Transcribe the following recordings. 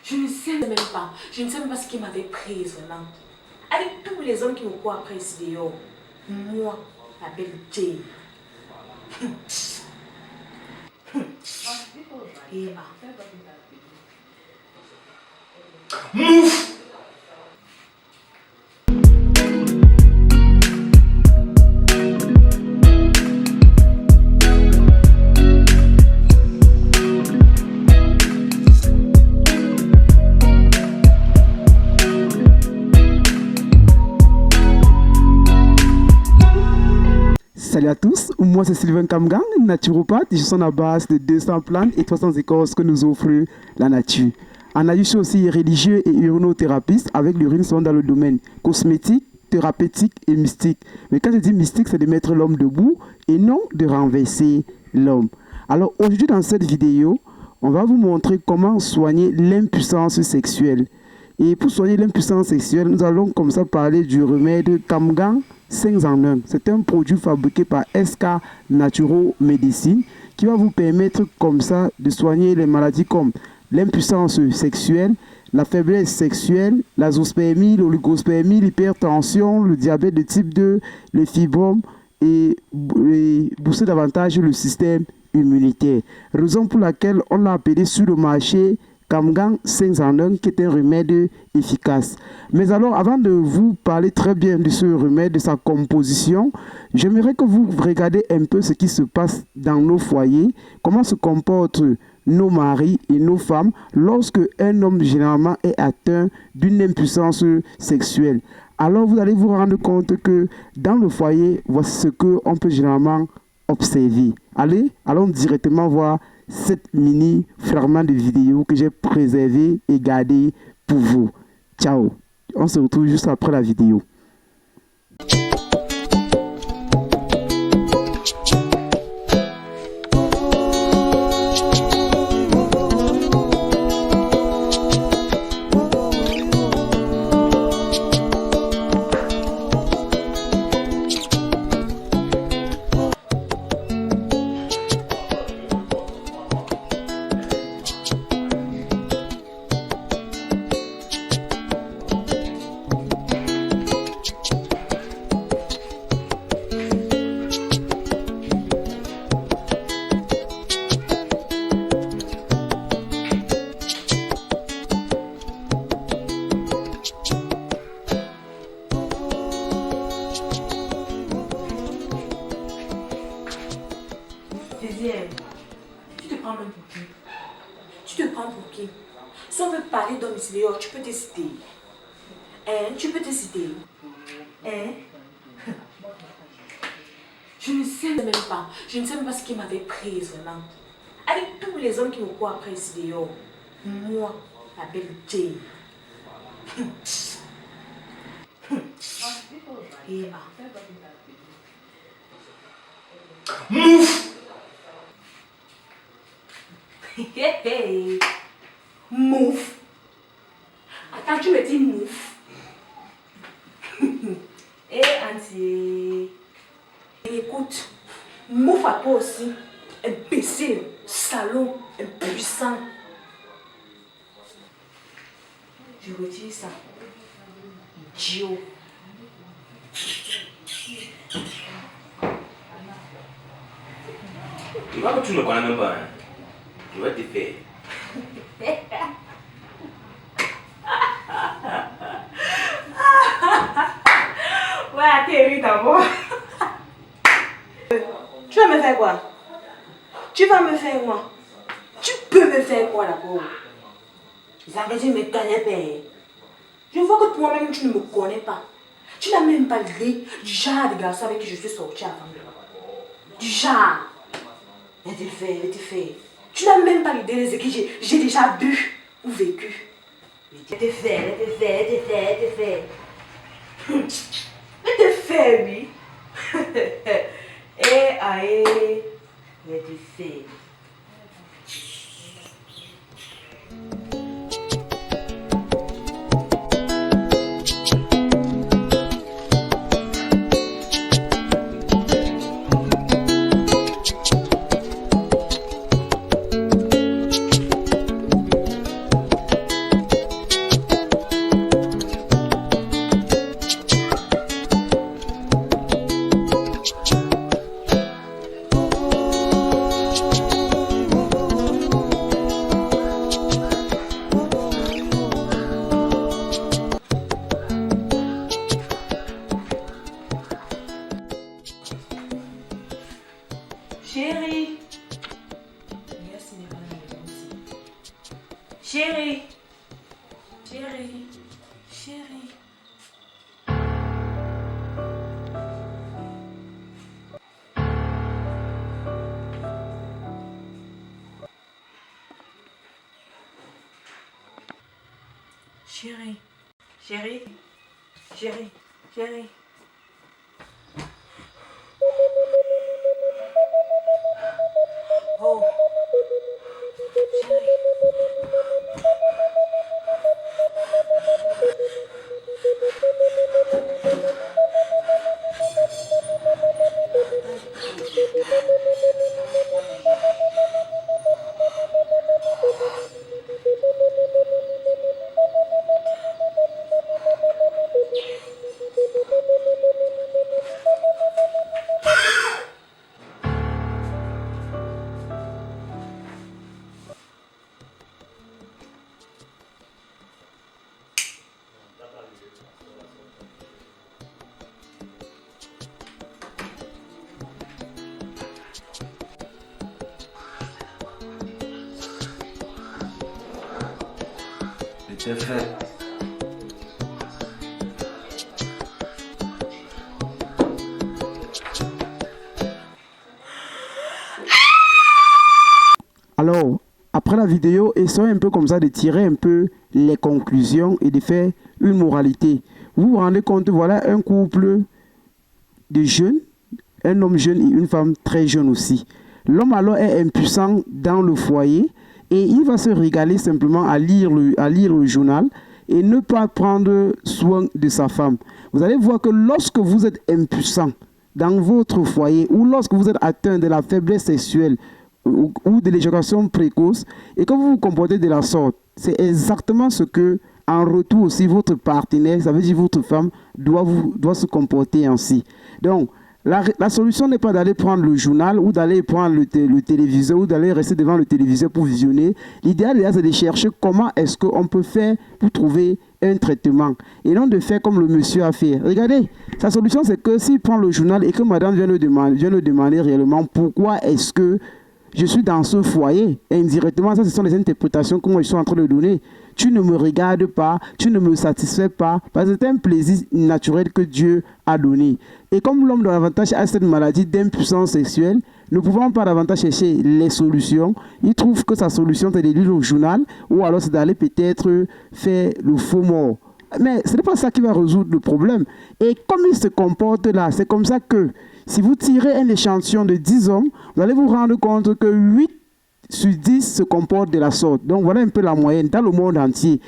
Je ne sais même pas. Je ne sais même pas ce qui m'avait prise vraiment. Avec tous les hommes qui me courent après ici dehors. Moi, la belle Jane. Eva. Move! Salut à tous, moi c'est Sylvain Kamgang, naturopathe. Je suis à base de 200 plantes et 300 écorces que nous offre la nature. En ailleurs, je suis aussi religieux et urinothérapeute avec l'urine souvent dans le domaine cosmétique, thérapeutique et mystique. Mais quand je dis mystique, c'est de mettre l'homme debout et non de renverser l'homme. Alors aujourd'hui dans cette vidéo, on va vous montrer comment soigner l'impuissance sexuelle. Et pour soigner l'impuissance sexuelle, nous allons comme ça parler du remède Kamgang 5 en 1. C'est un produit fabriqué par SK Naturo Medicine qui va vous permettre comme ça de soigner les maladies comme l'impuissance sexuelle, la faiblesse sexuelle, la zoospermie, l'oligospermie, l'hypertension, le diabète de type 2, le fibrome et booster davantage le système immunitaire. Raison pour laquelle on l'a appelé sur le marché Kamgang 5 en 1 qui est un remède efficace. Mais alors avant de vous parler très bien de ce remède, de sa composition, j'aimerais que vous regardiez un peu ce qui se passe dans nos foyers, comment se comportent nos maris et nos femmes lorsque un homme généralement est atteint d'une impuissance sexuelle. Alors vous allez vous rendre compte que dans le foyer, voici ce qu'on peut généralement observer. Allez, allons directement voir cette mini fragment de vidéo que j'ai préservé et gardé pour vous. Ciao, on se retrouve juste après la vidéo. Tu te prends même pour qui? Tu te prends pour qui? Si on veut parler d'homme ici dehors, tu peux te citer. Hein? Tu peux te citer. Hein? Je ne sais même pas. Je ne sais même pas ce qui m'avait prise vraiment. Avec tous les hommes qui me courent après ici dehors. Moi, la belle Jane. Eva. Move! Hey, move. Attends, tu me dis move. Eh, Auntie. Écoute, move à toi aussi. Imbécile, salaud, impuissant. Je retire ça. Idiot. Tu vois que tu ne me connais même pas, hein? Je vais te faire. Ouais, atterris d'abord. Tu vas me faire quoi? Tu vas me faire quoi? Tu peux me faire quoi d'abord? Ça veut dire me connais pas. Je vois que toi-même tu ne me connais pas. Tu n'as même pas l'idée du genre de garçon avec qui je suis sortie avant. Du genre. Viens te faire. Tu n'as même pas l'idée de ce que j'ai déjà bu ou vécu. Viens te faire. Viens te faire, oui. Viens te faire. Chérie. Chérie. Chérie. Chérie. Chérie. Chérie. Chérie. Oh. Chérie. C'est fait. Alors, après la vidéo, essayez un peu comme ça de tirer un peu les conclusions et de faire une moralité. Vous vous rendez compte, voilà un couple de jeunes, un homme jeune et une femme très jeune aussi. L'homme alors est impuissant dans le foyer et il va se régaler simplement à lire le journal et ne pas prendre soin de sa femme. Vous allez voir que lorsque vous êtes impuissant dans votre foyer ou lorsque vous êtes atteint de la faiblesse sexuelle ou de l'éjaculation précoce et que vous vous comportez de la sorte, c'est exactement ce que en retour aussi votre partenaire, ça veut dire votre femme, doit se comporter ainsi. Donc, la solution n'est pas d'aller prendre le journal ou d'aller prendre le téléviseur ou d'aller rester devant le téléviseur pour visionner. L'idéal, c'est de chercher comment est-ce qu'on peut faire pour trouver un traitement. Et non de faire comme le monsieur a fait. Regardez, sa solution, c'est que s'il prend le journal et que madame vient le demander réellement pourquoi est-ce que je suis dans ce foyer, et indirectement, ça, ce sont les interprétations que moi je suis en train de donner. Tu ne me regardes pas, tu ne me satisfais pas, parce que c'est un plaisir naturel que Dieu a donné. Et comme l'homme davantage a cette maladie d'impuissance sexuelle, ne pouvant pas davantage chercher les solutions, il trouve que sa solution c'est de lire le journal, ou alors c'est d'aller peut-être faire le faux mort. Mais ce n'est pas ça qui va résoudre le problème. Et comme il se comporte là, c'est comme ça que si vous tirez un échantillon de 10 hommes, vous allez vous rendre compte que 8 sur 10 se comportent de la sorte. Donc voilà un peu la moyenne dans le monde entier.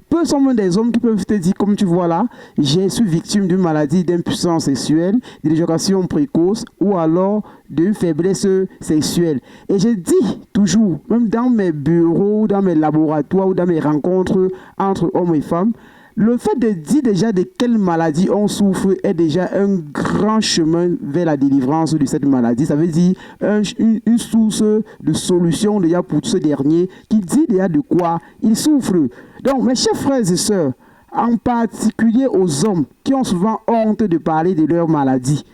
Peu sont des hommes qui peuvent te dire, comme tu vois là, je suis victime d'une maladie d'impuissance sexuelle, d'éjaculation précoce ou alors d'une faiblesse sexuelle. Et je dis toujours, même dans mes bureaux, dans mes laboratoires ou dans mes rencontres entre hommes et femmes, le fait de dire déjà de quelle maladie on souffre est déjà un grand chemin vers la délivrance de cette maladie. Ça veut dire une source de solution déjà pour ce dernier qui dit déjà de quoi il souffre. Donc, mes chers frères et sœurs, en particulier aux hommes qui ont souvent honte de parler de leur maladie,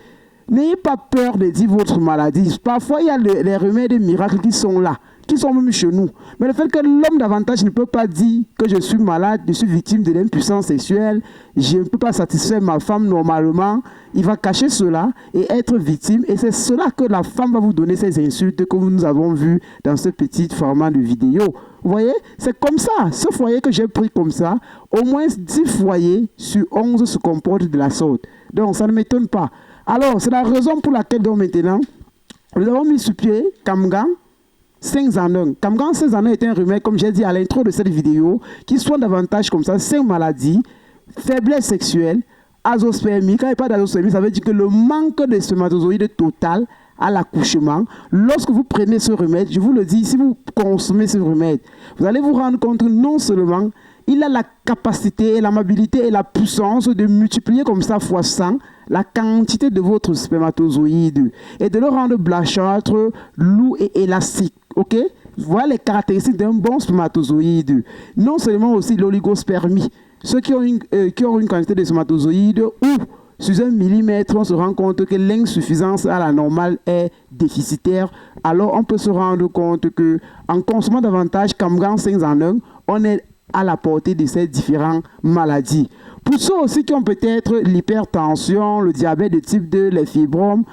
n'ayez pas peur de dire votre maladie. Parfois, il y a les remèdes miracles qui sont là, qui sont même chez nous. Mais le fait que l'homme davantage ne peut pas dire que je suis malade, je suis victime de l'impuissance sexuelle, je ne peux pas satisfaire ma femme normalement, il va cacher cela et être victime. Et c'est cela que la femme va vous donner ces insultes que nous avons vues dans ce petit format de vidéo. Vous voyez, c'est comme ça. Ce foyer que j'ai pris comme ça, au moins 10 foyers sur 11 se comportent de la sorte. Donc, ça ne m'étonne pas. Alors, c'est la raison pour laquelle, donc maintenant, nous avons mis sur pied Kamgan 5 en 1. Kamgan 5 en 1 est un remède, comme j'ai dit à l'intro de cette vidéo, qui soigne davantage comme ça 5 maladies, faiblesse sexuelle, azospermie. Quand il n'y a pas d'azospermie, ça veut dire que le manque de spermatozoïdes total à l'accouchement. Lorsque vous prenez ce remède, je vous le dis, si vous consommez ce remède, vous allez vous rendre compte que non seulement il a la capacité, l'amabilité et la puissance de multiplier comme ça fois 100 la quantité de votre spermatozoïde et de le rendre blanchâtre, lourd et élastique. Ok? Voilà les caractéristiques d'un bon spermatozoïde. Non seulement aussi l'oligospermie. Ceux qui ont une quantité de spermatozoïdes ou sur 1 millimètre, on se rend compte que l'insuffisance à la normale est déficitaire. Alors, on peut se rendre compte que en consommant davantage Kamgan 5 en 1, on est à la portée de ces différentes maladies. Pour ceux aussi qui ont peut-être l'hypertension, le diabète de type 2, les fibromes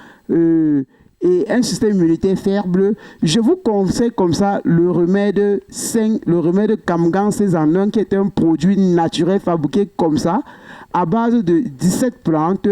et un système immunitaire faible, je vous conseille comme ça le remède Kamgang 5 en 1 qui est un produit naturel fabriqué comme ça à base de 17 plantes,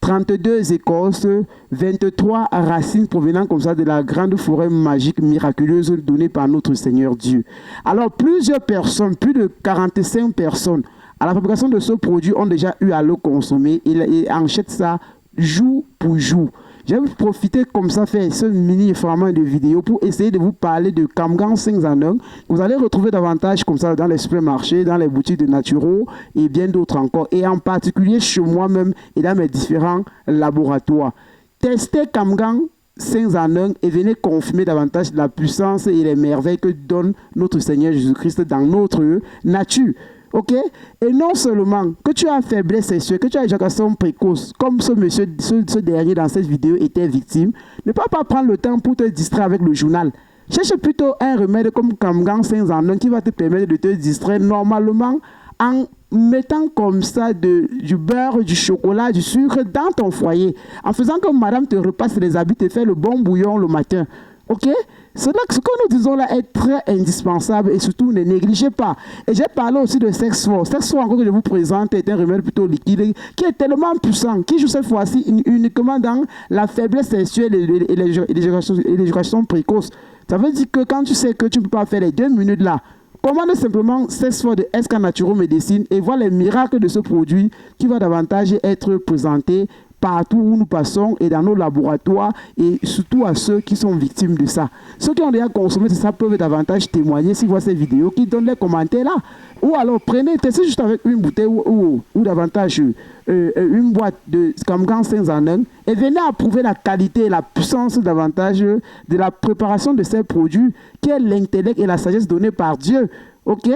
32 écorces, 23 racines provenant comme ça de la grande forêt magique miraculeuse donnée par notre Seigneur Dieu. Alors plusieurs personnes, plus de 45 personnes à la fabrication de ce produit ont déjà eu à le consommer et achètent ça jour pour jour. Je vais profiter comme ça, faire ce mini format de vidéo pour essayer de vous parler de Kamgang 5 en 1. Vous allez retrouver davantage comme ça dans les supermarchés, dans les boutiques de naturaux et bien d'autres encore. Et en particulier chez moi-même et dans mes différents laboratoires. Testez Kamgang 5 en 1 et venez confirmer davantage la puissance et les merveilles que donne notre Seigneur Jésus-Christ dans notre nature. Ok? Et non seulement que tu as faiblesse sexuelle, que tu as éjaculation précoce, comme ce dernier dans cette vidéo était victime, ne pas prendre le temps pour te distraire avec le journal. Cherche plutôt un remède comme Kamgang 5 en 1 qui va te permettre de te distraire normalement en mettant comme ça du beurre, du chocolat, du sucre dans ton foyer, en faisant que madame te repasse les habits, te fait le bon bouillon le matin. Ok? Ce que nous disons là est très indispensable et surtout ne négligez pas. Et j'ai parlé aussi de Sex Force. Sex Force, encore que je vous présente, est un remède plutôt liquide qui est tellement puissant, qui joue cette fois-ci uniquement dans la faiblesse sexuelle et l'éjaculation précoce. Ça veut dire que quand tu sais que tu ne peux pas faire les 2 minutes là, commande simplement Sex Force de SK Naturo Médecine et vois les miracles de ce produit qui va davantage être présenté partout où nous passons et dans nos laboratoires et surtout à ceux qui sont victimes de ça. Ceux qui ont déjà consommé ça peuvent davantage témoigner s'ils voient ces vidéos, qui donnent les commentaires là. Ou alors prenez, testez juste avec une bouteille ou davantage une boîte de Kamgang 5 en 1 et venez approuver la qualité et la puissance davantage de la préparation de ces produits qui est l'intellect et la sagesse donnée par Dieu. Ok?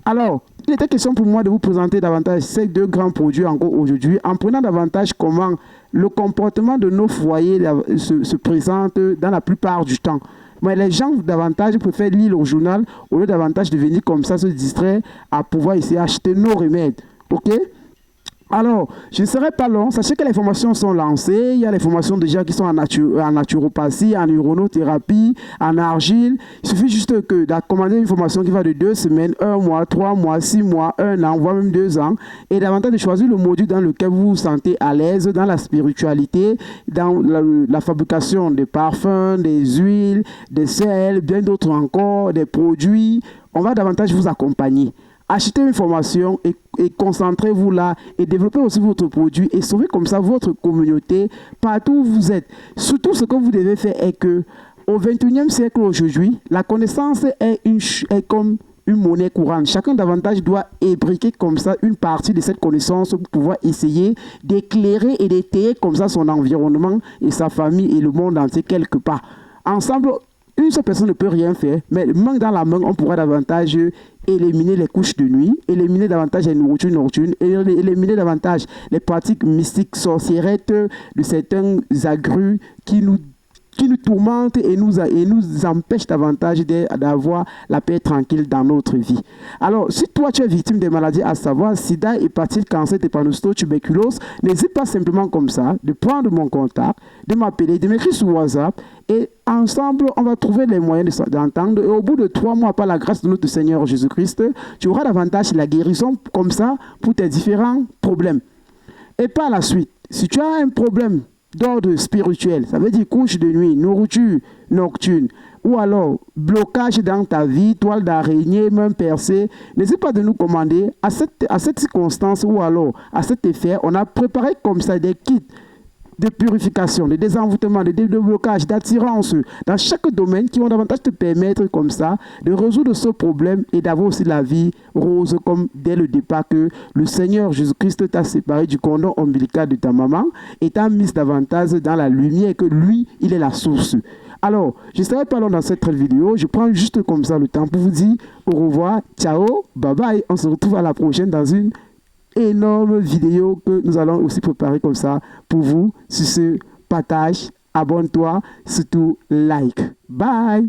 Alors, il était question pour moi de vous présenter davantage ces 2 grands produits encore aujourd'hui, en prenant davantage comment le comportement de nos foyers se présente dans la plupart du temps. Mais les gens davantage préfèrent lire le journal au lieu davantage de venir comme ça se distraire à pouvoir essayer d'acheter nos remèdes. Ok? Alors, je ne serai pas long. Sachez que les formations sont lancées. Il y a les formations déjà qui sont en naturopathie, en neuronothérapie, en argile. Il suffit juste que de commander une formation qui va de 2 semaines, 1 mois, 3 mois, 6 mois, 1 an, voire même 2 ans. Et davantage de choisir le module dans lequel vous vous sentez à l'aise, dans la spiritualité, dans la fabrication des parfums, des huiles, des sels, bien d'autres encore, des produits. On va davantage vous accompagner. Achetez une formation et concentrez-vous là et développez aussi votre produit et sauvez comme ça votre communauté partout où vous êtes. Surtout, ce que vous devez faire est que au 21e siècle aujourd'hui, la connaissance est comme une monnaie courante. Chacun davantage doit ébriquer comme ça une partie de cette connaissance pour pouvoir essayer d'éclairer et d'étayer comme ça son environnement et sa famille et le monde entier quelque part. Ensemble, une seule personne ne peut rien faire, mais main dans la main, on pourra davantage éliminer les couches de nuit, éliminer davantage les nourritures nocturnes, éliminer davantage les pratiques mystiques sorciérettes de certains agrus qui nous tourmentent et nous empêchent davantage d'avoir la paix tranquille dans notre vie. Alors, si toi tu es victime des maladies, à savoir sida, hépatite, cancer, drépanocytose, tuberculose, n'hésite pas simplement comme ça de prendre mon contact, de m'appeler, de m'écrire sur WhatsApp et ensemble, on va trouver les moyens d'entendre. Et au bout de 3 mois, par la grâce de notre Seigneur Jésus-Christ, tu auras davantage la guérison comme ça pour tes différents problèmes. Et par la suite, si tu as un problème d'ordre spirituel, ça veut dire couche de nuit, nourriture nocturne, ou alors blocage dans ta vie, toile d'araignée, même percée, n'hésite pas de nous commander. À cette circonstance ou alors à cet effet, on a préparé comme ça des kits de purification, de désenvoûtement, de déblocage, d'attirance dans chaque domaine qui vont davantage te permettre comme ça de résoudre ce problème et d'avoir aussi la vie rose comme dès le départ que le Seigneur Jésus-Christ t'a séparé du cordon ombilical de ta maman et t'a mis davantage dans la lumière et que lui, il est la source. Alors, je ne serai pas long dans cette vidéo, je prends juste comme ça le temps pour vous dire au revoir, ciao, bye bye, on se retrouve à la prochaine dans une énorme vidéo que nous allons aussi préparer comme ça pour vous. Sur ce, partage, abonne-toi, surtout like. Bye!